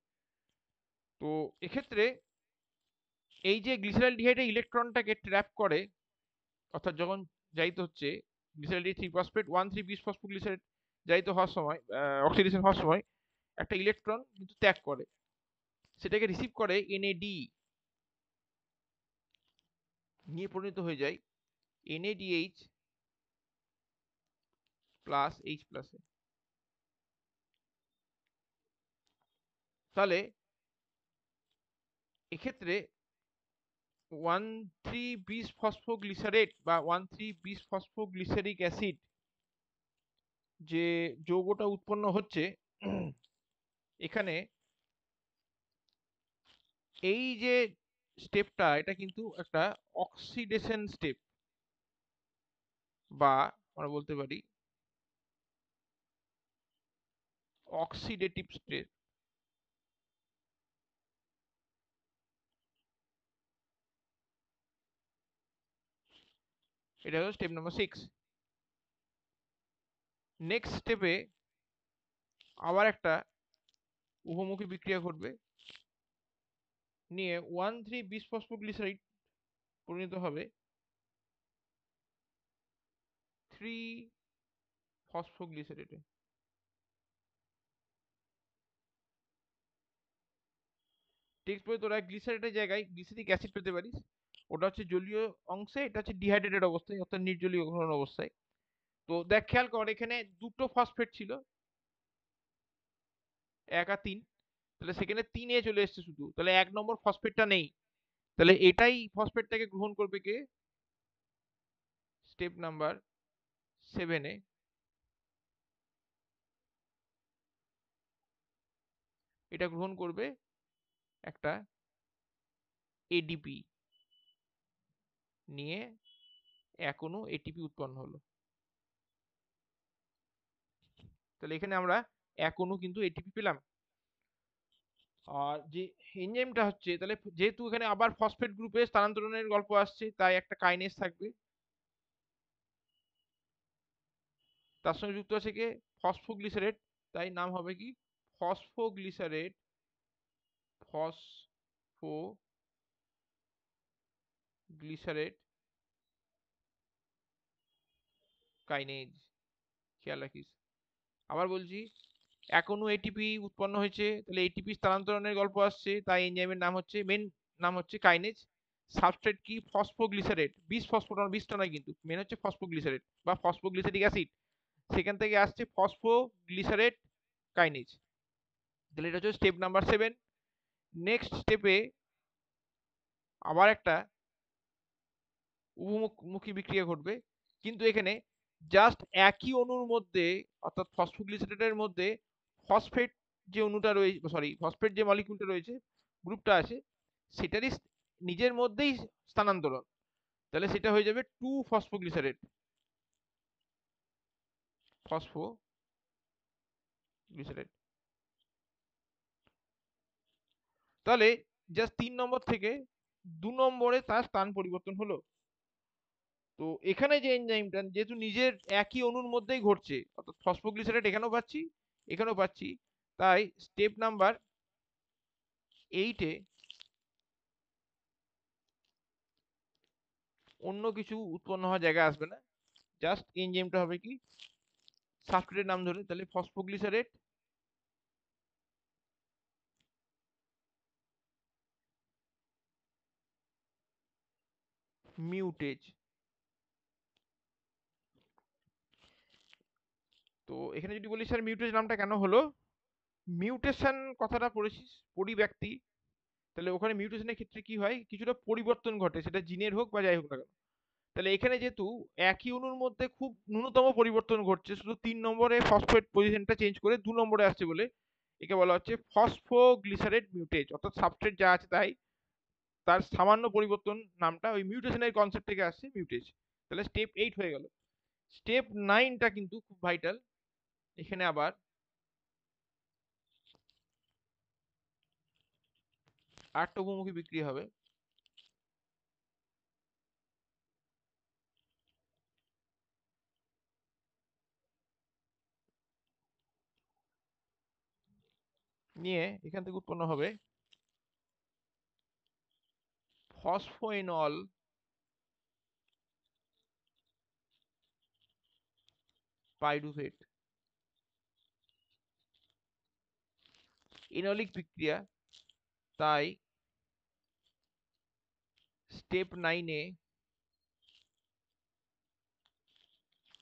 তো এক্ষেত্রে এই যে গ্লিসারলডিহাইডে ইলেকট্রনটাকে ট্র্যাপ করে, অর্থাৎ যখন জারিত হচ্ছে গ্লিসারলডিহাইড 3 ফসফেট 1,3-বিশ ফসফোগ্লিসারেট জারিত হওয়ার সময়, অক্সিডেশন হওয়ার সময় একটা ইলেকট্রন কিন্তু ত্যাগ করে, সেটাকে রিসিভ করে এনএডি, নিয়ে পরিণত হয়ে যায় এনএডিএইচ প্লাস এইচ প্লাসে। তাহলে এক্ষেত্রে 1,3-বিশ ফসফোগ্লিসারেট বা 1,3-বিশ ফসফোগ্লিসারিক অ্যাসিড যে যৌগটা উৎপন্ন হচ্ছে, এখানে এই যে স্টেপটা, এটা কিন্তু একটা অক্সিডেশন স্টেপ, বা আমরা বলতে পারি অক্সিডেটিভ স্টেপ। এটা হলো স্টেপ নাম্বার 6। নেক্সট স্টেপে আবার একটা উভমুখী বিক্রিয়া ঘটবে, নিয়ে 1,3-বিশ ফসফোগ্লিসারাইড পরিণত হবে 3 ফসফোগ্লিসারেটে। টেক্সট বই তোরা গ্লিসারেটের জায়গায় গ্লিসারিক অ্যাসিড পেতে পারিস, ওটা হচ্ছে জলীয় অংশে, এটা হচ্ছে ডিহাইড্রেটেড অবস্থায় অর্থাৎ নির্জলীয় ঘন অবস্থায়। তো দেখ খেয়াল কর এখানে দুটো ফসফেট ছিল, 1 আর 3, তাহলে সেখানে 3 চলে এসছে শুধু, তাহলে 1 নম্বর ফসফেটটা নেই, তাহলে এটাই ফসফেটটাকে গ্রহণ করবে কে? স্টেপ নাম্বার 7-এ এটা গ্রহণ করবে একটা এডিপি, নিয়ে এক অণু এটিপি উৎপন্ন হলো। তাহলে এখানে আমরা এক অণু কিন্তু এটিপি পেলাম। আর যে এনজাইমটা হচ্ছে, তাহলে যেহেতু এখানে আবার ফসফেট গ্রুপে স্থানান্তরণের গল্প আসছে, তাই একটা কাইনেজ থাকবে, তার সঙ্গে যুক্ত আছে কি ফসফোগ্লিসারেট, তাই নাম হবে কি ফসফোগ্লিসারেট, ফসফোগ্লিসারেট কাইনেজ। খেয়াল রাখিস, আবার বলছি, এক অণু এটিপি উৎপন্ন হয়েছে, তাহলে এটিপি স্থানান্তরণের গল্প আসছে, তাই এনজাইমের নাম হচ্ছে, মেন নাম হচ্ছে কাইনেজ। সাবস্ট্রেট কি ফসফোগ্লিসারেট, বিশটা নয় কিন্তু, মেন হচ্ছে ফসফোগ্লিসারেট বা ফসফোগ্লিসারিক অ্যাসিড, সেখান থেকে আসছে ফসফোগ্লিসারেট কাইনেজ। তাহলে এটা হচ্ছে স্টেপ নাম্বার 7। নেক্সট স্টেপে আবার একটা উভমুখী বিক্রিয়া ঘটবে, কিন্তু এখানে জাস্ট একই অণুর মধ্যে অর্থাৎ ফসফোগ্লিসারেটের মধ্যে ফসফেট যে অণুটা রয়েছে, সরি ফসফেট যে মলিকিউলটা রয়েছে, গ্রুপটা আছে, সেটারই নিজের মধ্যেই স্থানান্তরণ, তাহলে সেটা হয়ে যাবে 2 ফসফোগ্লিসারেট, ফসফোগ্লিসারেট। তাহলে জাস্ট 3 নম্বর থেকে 2 নম্বরে তার স্থান পরিবর্তন হলো। তো এখানে যে এনজাইমটা যেহেতু নিজের একই অণুর মধ্যেই ঘটছে, অর্থাৎ ফসফোগ্লিসারেট এখানেও পাচ্ছি এখানেও পাচ্ছি, তাই স্টেপ নাম্বার 8-এ অন্য কিছু উৎপন্ন হওয়ার জায়গা আসবে না, জাস্ট এনজাইমটা হবে কি সাবস্ট্রেটের নাম ধরে, তাহলে ফসফোগ্লিসারেট মিউটেজ। তো এখানে যদি বলি স্যার মিউটেজ নামটা কেন হলো, মিউটেশন কথাটা পড়েছিস, পরিব্যক্তি, তাহলে ওখানে মিউটেশনের ক্ষেত্রে কি হয়, কিছুটা পরিবর্তন ঘটে, সেটা জিনের হোক বা যাই হোক না কেন। তাহলে এখানে যেহেতু একই অণুর মধ্যে খুব ন্যূনতম পরিবর্তন ঘটছে, শুধু 3 নম্বরে ফসফেট পজিশনটা চেঞ্জ করে 2 নম্বরে আসছে বলে একে বলা হচ্ছে ফসফোগ্লিসারেট মিউটেজ, অর্থাৎ সাবস্ট্রেট যা আছে তাই তার সামান্য পরিবর্তন, নামটা ওই মিউটেশনের কনসেপ্ট থেকে আসছে মিউটেজ। তাহলে স্টেপ 8 হয়ে গেল। স্টেপ 9টা কিন্তু খুব ভাইটাল, এখানে আবার আটটা বহুমুখী বিক্রিয়া হবে। নিয়ে এখান থেকে উৎপন্ন হবে ফসফোএনল পাইরুভেট, এনলিক বিক্রিয়া, তাই স্টেপ 9-এ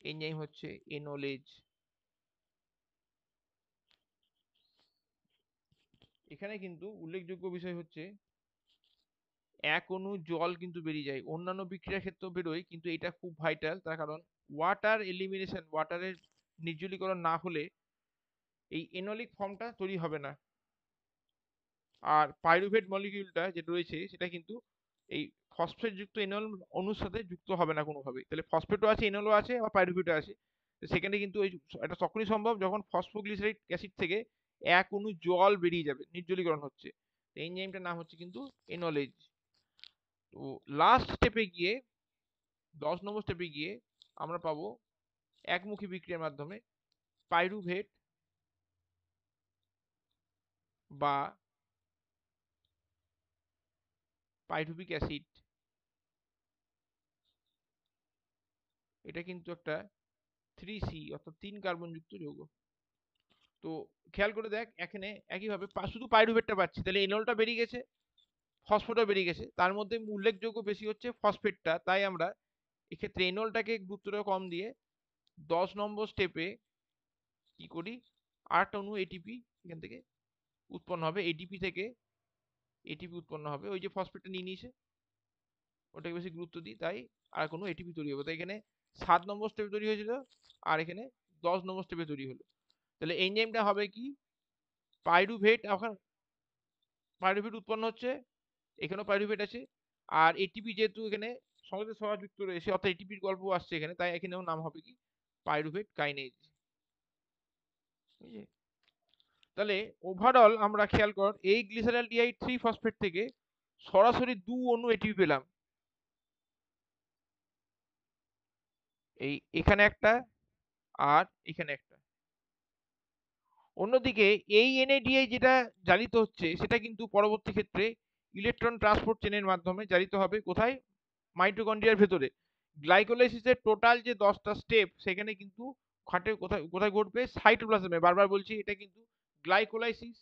এনজাইম হচ্ছে এনোলেজ। এখানে কিন্তু উল্লেখযোগ্য বিষয় হচ্ছে এক অণু জল কিন্তু বেরিয়ে যায়, অন্যান্য বিক্রিয়ার ক্ষেত্রেও বেরোয়, কিন্তু এটা খুব ভাইটাল, তার কারণ ওয়াটার এলিমিনেশন, ওয়াটারের নির্জলীকরণ না হলে এই এনোলিক ফর্মটা তৈরি হবে না। আর পাইরুভেট মলিকিউলটা যেটা রয়েছে সেটা কিন্তু এই ফসফেট যুক্ত এনল অণুর সাথে যুক্ত হবে না কোনোভাবেই, তাহলে ফসফেটও আছে এনলও আছে আবার পাইরুভেটও আছে, তো সেখানে কিন্তু ওই এটা তখনই সম্ভব যখন ফসফোগ্লিসারিক অ্যাসিড থেকে এক অণু জল বেরিয়ে যাবে, নির্জলীকরণ হচ্ছে, এই এনজাইমটার নাম হচ্ছে কিন্তু এনোলেজ। তো লাস্ট স্টেপে গিয়ে 10 নম্বর স্টেপে গিয়ে আমরা পাবো একমুখী বিক্রিয়ার মাধ্যমে পাইরুভেট বা পাইরুভিক অ্যাসিড, এটা কিন্তু একটা 3C অর্থাৎ 3 কার্বন যুক্ত যৌগ। তো খেয়াল করে দেখ এখানে একইভাবে শুধু পাইরুভেটটা পাচ্ছি, তাহলে এনলটা বেরিয়ে গেছে, ফসফেটও বেরিয়ে গেছে, তার মধ্যে উল্লেখযোগ্য বেশি হচ্ছে ফসফেটটা। তাই আমরা এক্ষেত্রে এনলটাকে গুরুত্বটা কম দিয়ে 10 নম্বর স্টেপে কি করি, 8 অণু এটিপি এখান থেকে উৎপন্ন হবে, এটিপি থেকে এটিপি উৎপন্ন হবে। ওই যে ফসফেটটা নিয়ে নিয়েছে ওটাকে বেশি গুরুত্ব দিই, তাই আর কোনো এটিপি তৈরি হবে। তাই এখানে 7 নম্বর স্টেপে তৈরি হয়েছিল, আর এখানে 10 নম্বর স্টেপে তৈরি হলো। তাহলে এনজাইমটা হবে কি, পাইরুভেট, এখন পাইরুভেট উৎপন্ন হচ্ছে, এখানেও পাইরুভেট আছে, আর এটিপি যেহেতু এখানে সঙ্গে সহযুক্ত রয়েছে অর্থাৎ এটিপির গল্প আসছে এখানে, তাই এখানেও নাম হবে কি, পাইরুভেট কাইনেজ। তাহলে ওভারঅল আমরা খেয়াল কর, এই গ্লিসারলডিহাইড 3 ফসফেট থেকে সরাসরি 2 অণু এটিপি পেলাম, এই এখানে একটা আর এখানে একটা। অন্যদিকে এই এনএডিআই যেটা জারিত হচ্ছে সেটা কিন্তু পরবর্তী ক্ষেত্রে ইলেকট্রন ট্রান্সপোর্ট চেনের মাধ্যমে জারিত হবে, কোথায়, মাইটোকন্ড্রিয়ার ভেতরে। গ্লাইকোলাইসিসের টোটাল যে 10টা স্টেপ সেখানে কিন্তু খাটে কোথায় কোথায় ঘটবে, সাইটোপ্লাজমে। বারবার বলছি এটা কিন্তু গ্লাইকোলাইসিস,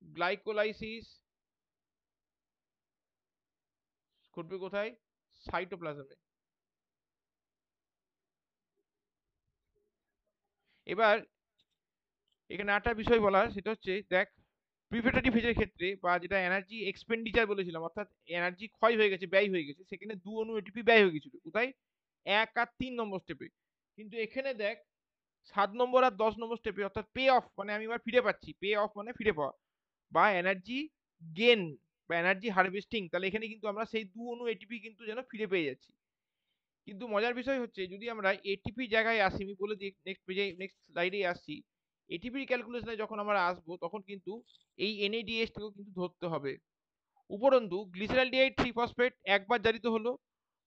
গ্লাইকোলাইসিস ঘটবে কোথায়, সাইটোপ্লাজমে। এবার এখানে একটা বিষয় বলার, সেটা হচ্ছে দেখ, প্রিভেটারি ফেজের ক্ষেত্রে বা যেটা এনার্জি এক্সপেন্ডিচার বলেছিলাম, অর্থাৎ এনার্জি ক্ষয় হয়ে গেছে, ব্যয় হয়ে গেছে, সেখানে 2 অণু এটিপি ব্যয় হয়ে গেছিল কোথায়, 1 আর 3 নম্বর স্টেপে। কিন্তু এখানে দেখ 7 নম্বর আর 10 নম্বর স্টেপে, অর্থাৎ পে অফ মানে আমি এবার ফিরে পাচ্ছি, পে অফ মানে ফিরে পাওয়া বা এনার্জি গেন বা এনার্জি হারভেস্টিং। তাহলে এখানে কিন্তু আমরা সেই 2 অণু এটিপি কিন্তু যেন ফিরে পেয়ে যাচ্ছি। কিন্তু মজার বিষয় হচ্ছে, যদি আমরা এটিপি জায়গায় আসি, আমি বলে দিই নেক্সট পেজে, নেক্সট স্লাইডে আসছি, এটিপির ক্যালকুলেশনে যখন আমরা আসবো তখন কিন্তু এই এনএডিএস টাকেও কিন্তু ধরতে হবে। উপরন্তু গ্লিসারলডিহাইড 3 ফসফেট একবার জারিত হলো,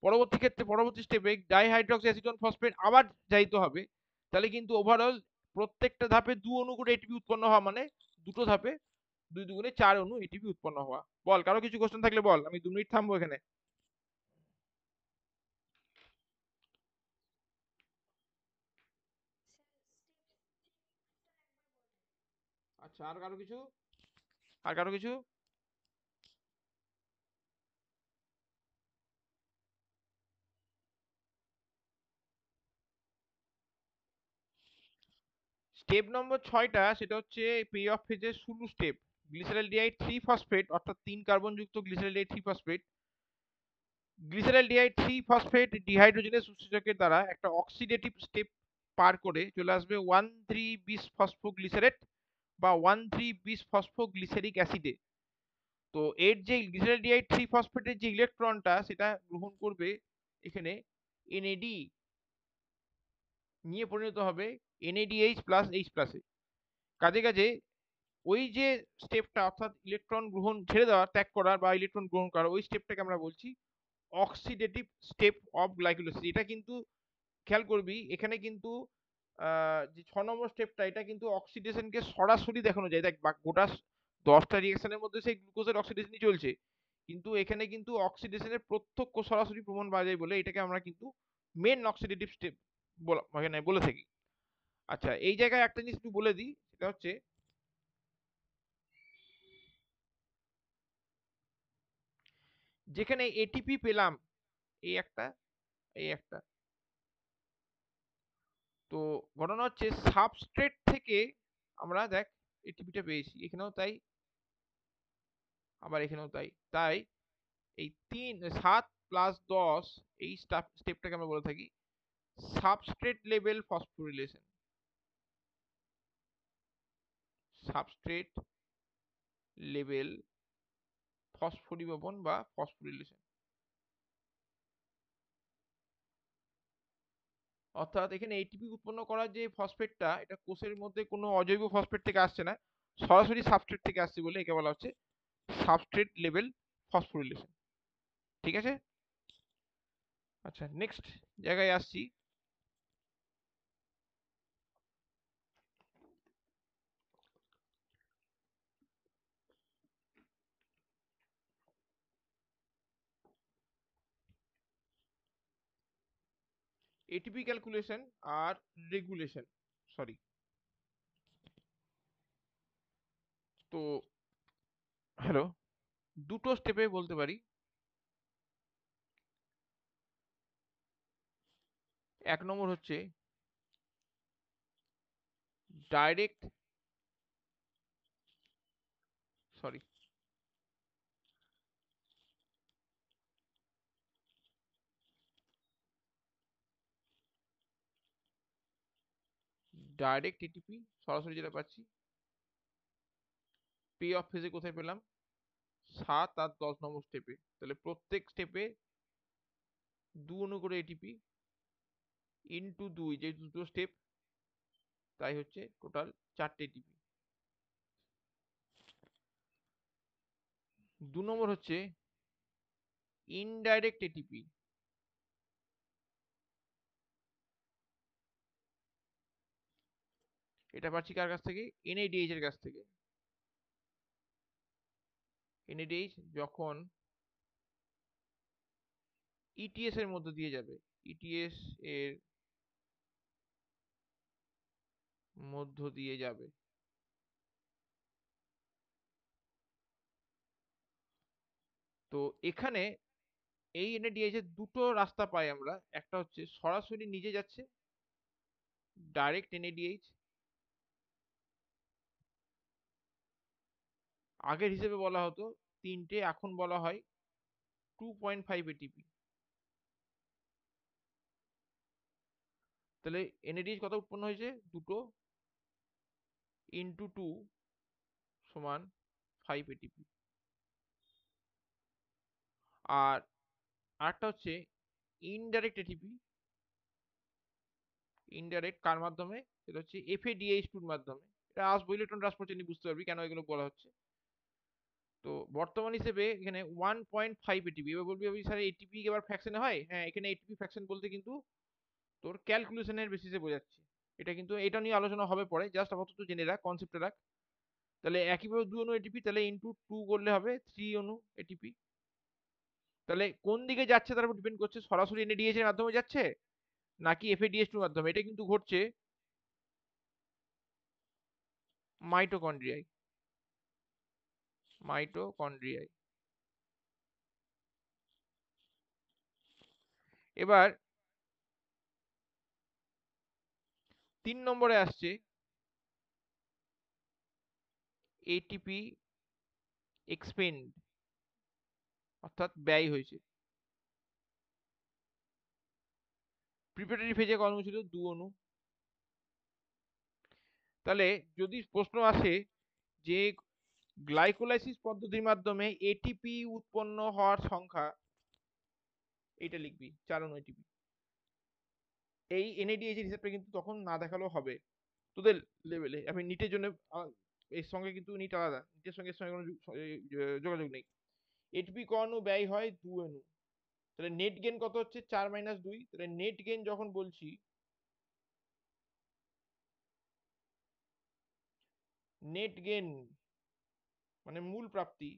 পরবর্তী ক্ষেত্রে পরবর্তী স্টেপে ডাইহাইড্রক্সি অ্যাসিটোন ফসফেট আবার জারিত হবে। তাহলে কিন্তু ওভারঅল প্রত্যেকটা ধাপে 2 অণু করে এটিপি উৎপন্ন হওয়া মানে দুটো ধাপে 2 দুগুণে 4 অণু এটিপি উৎপন্ন হওয়া। বল, কারো কিছু কোশ্চেন থাকলে বল, আমি 2 মিনিট থামবো এখানে। আচ্ছা, আর কারো কিছু, আর কারো কিছু? স্টেপ নম্বর 6টা সেটা হচ্ছে পে অফ ফেজের শুরু স্টেপ। গ্লিসারলডিহাইড 3 ফসফেট অর্থাৎ 3 কার্বন যুক্ত গ্লিসারলডিহাইড 3 ফসফেট, গ্লিসারলডিহাইড 3 ফসফেট ডিহাইড্রোজেনেস উৎসেচকের দ্বারা একটা অক্সিডেটিভ স্টেপ পার করে চলে আসবে 1,3 বিস ফসফোগ্লিসারেট বা 1,3 বিস ফসফোগ্লিসারিক অ্যাসিডে। তো এর যে গ্লিসারলডিহাইড 3 ফসফেটের যে ইলেকট্রনটা সেটা গ্রহণ করবে এখানে এনএডি, নিয়ে পরিণত হবে এনএডিএইচ প্লাস এইচ প্লাসে। কাজে কাজে ওই যে স্টেপটা, অর্থাৎ ইলেকট্রন গ্রহণ ছেড়ে দেওয়া, ত্যাগ করার বা ইলেকট্রন গ্রহণ করা, ওই স্টেপটাকে আমরা বলছি অক্সিডেটিভ স্টেপ অফ গ্লাইকোলাইসিস। এটা কিন্তু খেয়াল করবি এখানে কিন্তু যে 6 নম্বর স্টেপটা, এটা কিন্তু অক্সিডেশনকে সরাসরি দেখানো যায়। দেখ গোটা 10টা রিয়েকশনের মধ্যে সেই গ্লুকোজের অক্সিডেশনই চলছে, কিন্তু এখানে কিন্তু অক্সিডেশনের প্রত্যক্ষ সরাসরি প্রমাণ পাওয়া যায় বলে এটাকে আমরা কিন্তু মেন অক্সিডেটিভ স্টেপ এখানে বলে থাকি। আচ্ছা, এই জায়গায় একটা জিনিস একটু বলে দিই, সেটা হচ্ছে যেখানে এটিপি পেলাম, এই একটা, এই একটা, তো ঘটনা হচ্ছে সাবস্ট্রেট থেকে আমরা দেখ এটিপিটা পেয়েছি, এখানেও তাই, আবার এখানেও তাই। তাই এই 7 + 10 এই স্টেপটাকে আমরা বলে থাকি substrate level phosphorylation, substrate level phosphorylation বা ফসফোরিলেশন। অর্থাৎ এখানে এটিপি উৎপন্ন করার যে ফসফেটটা, এটা কোষের মধ্যে কোনো অজৈব ফসফেট থেকে আসছে না, সরাসরি সাবস্ট্রেট থেকে আসছে বলে একে বলা হচ্ছে সাবস্ট্রেট লেভেল ফসফোরিলেশন। ঠিক আছে? আচ্ছা, নেক্সট জায়গায় আসছি। এটিপি ক্যালকুলেশন আর রেগুলেশন, সরি। তো হ্যালো, দুটো স্টেপে বলতে পারি। এক নম্বর হচ্ছে ডাইরেক্ট সরি ডাইরেক্ট এটিপি, সরাসরি যেটা পাচ্ছি। পে অফ ফেজে কোথায় পেলাম? 7 আর 10 নম্বর স্টেপে। তাহলে প্রত্যেক স্টেপে 2 অণু করে এটিপি ইনটু 2, যে দুটো স্টেপ, তাই হচ্ছে টোটাল 4টে এটিপি। 2 নম্বর হচ্ছে ইনডাইরেক্ট এটিপি। এটা পাচ্ছি কার কাছ থেকে? NADH এর কাছ থেকে। NADH যখন ETS এর মধ্যে দিয়ে যাবে, ETS এর মধ্য দিয়ে যাবে, তো এখানে এই NADH এর দুটো রাস্তা পাই আমরা। একটা হচ্ছে সরাসরি নিজে যাচ্ছে, ডাইরেক্ট NADH। আগের হিসেবে বলা হতো 3টে, এখন বলা হয় 2.5 ATP। তাহলে NADH কত উৎপন্ন হয়েছে? দুটো ইন্টু 2 সমান 5 ATP। আর আরেকটা হচ্ছে ইনডাইরেক্ট এটিপি। ইনডাইরেক্ট কার মাধ্যমে? সেটা হচ্ছে FADH2 এর মাধ্যমে। এটা আসবো, ইলেকট্রন ট্রান্সপোর্ট চেনে বুঝতে পারবি কেন এগুলো বলা হচ্ছে। তো বর্তমান হিসেবে এখানে 1.5 এটিপি। এবার বলবি স্যার এটিপি এবার ফ্র্যাকশনে হয়? হ্যাঁ, এখানে এটিপি ফ্র্যাকশন বলতে কিন্তু তোর ক্যালকুলেশনের বেসিসে বোঝাচ্ছি। এটা কিন্তু এটা নিয়ে আলোচনা হবে পরে, জাস্ট আপাতত জেনে রাখ, কনসেপ্টে রাখ। তাহলে একইভাবে 2 অণু এটিপি, তাহলে ইন্টু 2 করলে হবে 3 অণু এটিপি। তাহলে কোন দিকে যাচ্ছে তার উপর ডিপেন্ড করছে, সরাসরি NADH এর মাধ্যমে যাচ্ছে নাকি FADH2 এর মাধ্যমে। এটা কিন্তু ঘটছে মাইটোকন্ড্রিয়ায়। মাইটোকন্ড্রিয়ায়। এবার 3 নম্বরে আসছে এটিপি এক্সপেন্ড, অর্থাৎ ব্যয় হয়েছে। প্রিপারেটরি ফেজে কত অণু ছিল? 2 অণু। তাহলে যদি প্রশ্ন আসে যে গ্লাইকোলাইসিস পদ্ধতির মাধ্যমে এটিপি উৎপন্ন হওয়ার সংখ্যা, এটা লিখবি 4 অণু এটিপি। এই NADH এর হিসাবটা কিন্তু তখন না দেখালেও হবে তোদের লেভেলে। আমি নিটের জন্য এর সঙ্গে কিন্তু নিট আলাদা, নিটের সঙ্গে এর সঙ্গে কোনো যোগাযোগ নেই। এটিপি ক অণু ব্যয় হয়? 2 অণু। তাহলে নেট গেন কত হচ্ছে? 4 - 2। তাহলে নেট গেন যখন বলছি, নেট গেন মানে মূল প্রাপ্তি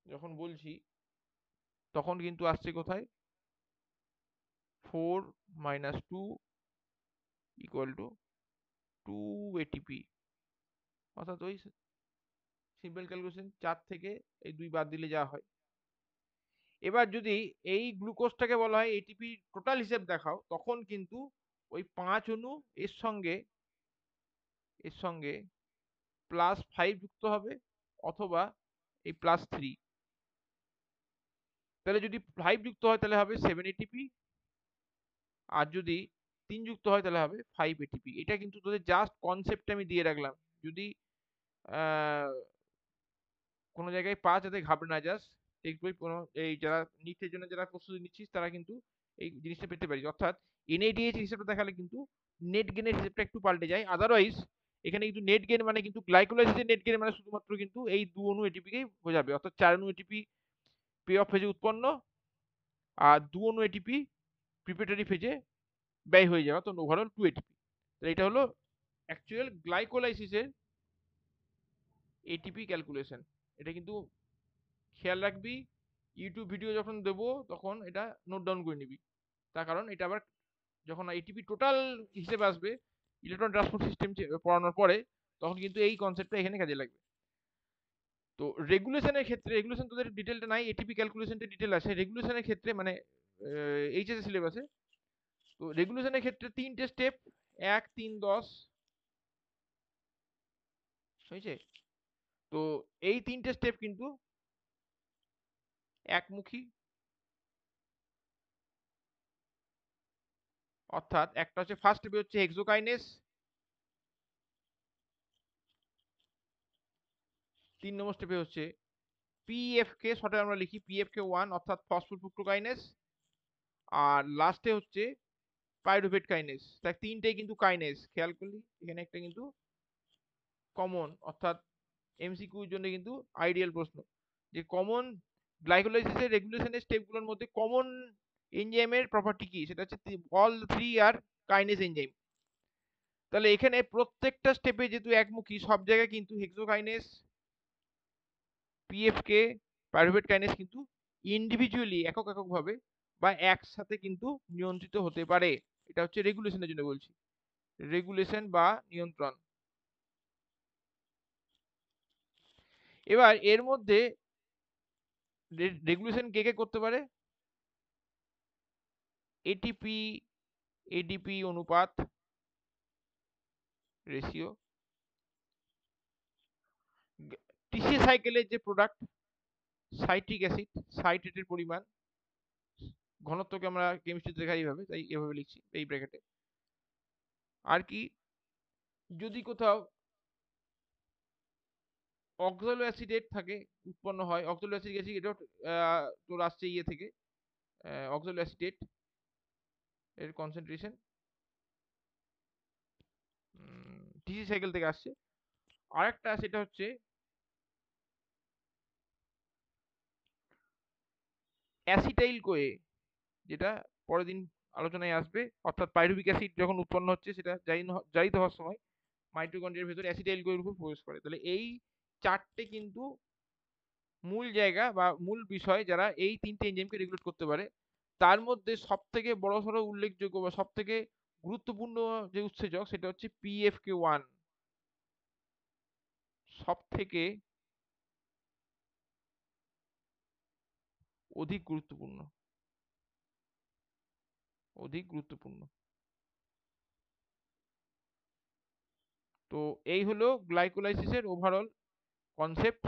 যখন বলছি, তখন কিন্তু আসছে কোথায়? 4 - 2 ইকুয়াল টু 2 এটিপি। অর্থাৎ ওই সিম্পল ক্যালকুলেশন, 4 থেকে এই 2 বাদ দিলে যা হয়। এবার যদি এই গ্লুকোজটাকে বলা হয় এটিপি টোটাল হিসেব দেখাও, তখন কিন্তু ওই 5 অণু এর সঙ্গে +5 যুক্ত হবে, অথবা এই +3। তাহলে যদি 5 যুক্ত হয় তাহলে হবে 7 এটিপি, আর যদি 3 যুক্ত হয় তাহলে হবে 5 এটিপি। এটা কিন্তু তোদের জাস্ট কনসেপ্ট আমি দিয়ে রাখলাম, যদি কোনো জায়গায় পা যাতে ঘাবড়ে না যাস। দেখবি কোনো এই যারা নিটের জন্য যারা প্রস্তুতি নিচ্ছিস তারা কিন্তু এই জিনিসটা পেতে পারিস। অর্থাৎ NADH হিসেবটা দেখালে কিন্তু নেট গেনের হিসেবটা একটু পাল্টে যায়। আদারওয়াইজ এখানে কিন্তু নেট গেন মানে কিন্তু গ্লাইকোলাইসিসের নেট গেন মানে শুধুমাত্র কিন্তু এই 2 অণু এটিপিকেই বোঝাবে। অর্থাৎ 4 অণু এটিপি পে অফ ফেজে উৎপন্ন, আর 2 অণু এটিপি প্রিপারেটরি ফেজে ব্যয় হয়ে যাওয়া, তো ওভারঅল 2 এটিপি। তো এটা হলো অ্যাকচুয়াল গ্লাইকোলাইসিসের এটিপি ক্যালকুলেশন। এটা কিন্তু খেয়াল রাখবি, ইউটিউব ভিডিও যখন দেবো তখন এটা নোট ডাউন করে নিবি। তার কারণ এটা আবার যখন এটিপি টোটাল হিসেবে আসবে ইলেকট্রন ট্রান্সপোর্ট সিস্টেম পড়ানোর পরে, তখন কিন্তু এই কনসেপ্টটা এখানে কাজে লাগবে। তো রেগুলেশনের ক্ষেত্রে, রেগুলেশন তোদের ডিটেলটা নাই, এটিপি ক্যালকুলেশনটা ডিটেল আছে। রেগুলেশনের ক্ষেত্রে মানে এইচএস সিলেবাসে, তো রেগুলেশনের ক্ষেত্রে 3টে স্টেপ, 1, 3, 10 হয়েছে। তো এই 3টে স্টেপ কিন্তু একমুখী, অর্থাৎ একটা হচ্ছে ফার্স্ট স্টেপে হচ্ছে হেক্সোকাইনেস, 3 নম্বর স্টেপে হচ্ছে পিএফকে, শর্টে আমরা লিখি PFK1 অর্থাৎ ফসফোফ্রুক্টোকাইনেস, আর লাস্টে হচ্ছে পাইরুভেট কাইনেস। তাই 3টেই কিন্তু কাইনেস, খেয়াল করলি এখানে একটা কিন্তু কমন, অর্থাৎ এমসিকিউর জন্য কিন্তু আইডিয়াল প্রশ্ন, যে কমন গ্লাইকোলাইসিসের রেগুলেশনের স্টেপগুলোর মধ্যে কমন এনজাইমের প্রপার্টি কি, সেটা হচ্ছে অল থ্রি আর কাইনেস এনজাইম। তাহলে এখানে প্রত্যেকটা স্টেপে যেহেতু একমুখী, সব জায়গায় কিন্তু হেক্সোকাইনেস, পিএফকে, পাইরুভেট কাইনেস কিন্তু ইন্ডিভিজুয়ালি, একক একক ভাবে বা একসাথে কিন্তু নিয়ন্ত্রিত হতে পারে। এটা হচ্ছে রেগুলেশনের জন্য বলছি, রেগুলেশন বা নিয়ন্ত্রণ। এবার এর মধ্যে রেগুলেশন কে কে করতে পারে? এটিপি এডিপি অনুপাত, রেশিও, টিসি সাইকেলের যে প্রোডাক্ট সাইট্রিক অ্যাসিড, সাইট্রেটের পরিমাণ, ঘনত্বকে আমরা কেমিস্ট্রিতে দেখাই এইভাবে, তাই এভাবে লিখছি এই ব্র্যাকেটে। আর কি, যদি কোথাও অক্সালো অ্যাসিডেট থাকে, উৎপন্ন হয় অক্সালো অ্যাসিড অ্যাসিড, এটাও তোর আসছে ইয়ে থেকে, অক্সালো অ্যাসিডেট এর কনসেন্ট্রেশন টিসি সাইকেল থেকে আসছে। আরেকটা সেটা হচ্ছে অ্যাসিটাইল কোয়ে, যেটা পরের দিন আলোচনায় আসবে, অর্থাৎ পাইরুভিক অ্যাসিড যখন উৎপন্ন হচ্ছে সেটা জারিত হওয়ার সময় মাইটোকন্ড্রিয়ার ভেতরে অ্যাসিটাইল কোয়ের উপর প্রবেশ করে। তাহলে এই 4টে কিন্তু মূল জায়গা বা মূল বিষয় যারা এই 3টে এনজাইমকে রেগুলেট করতে পারে। তার মধ্যে সব থেকে বড়সড় উল্লেখযোগ্য বা সব থেকে গুরুত্বপূর্ণ যে উৎসেচক সেটা হচ্ছে PFK1, সব থেকে অধিক গুরুত্বপূর্ণ, অধিক গুরুত্বপূর্ণ। তো এই হলো গ্লাইকোলাইসিসের ওভারঅল কনসেপ্ট।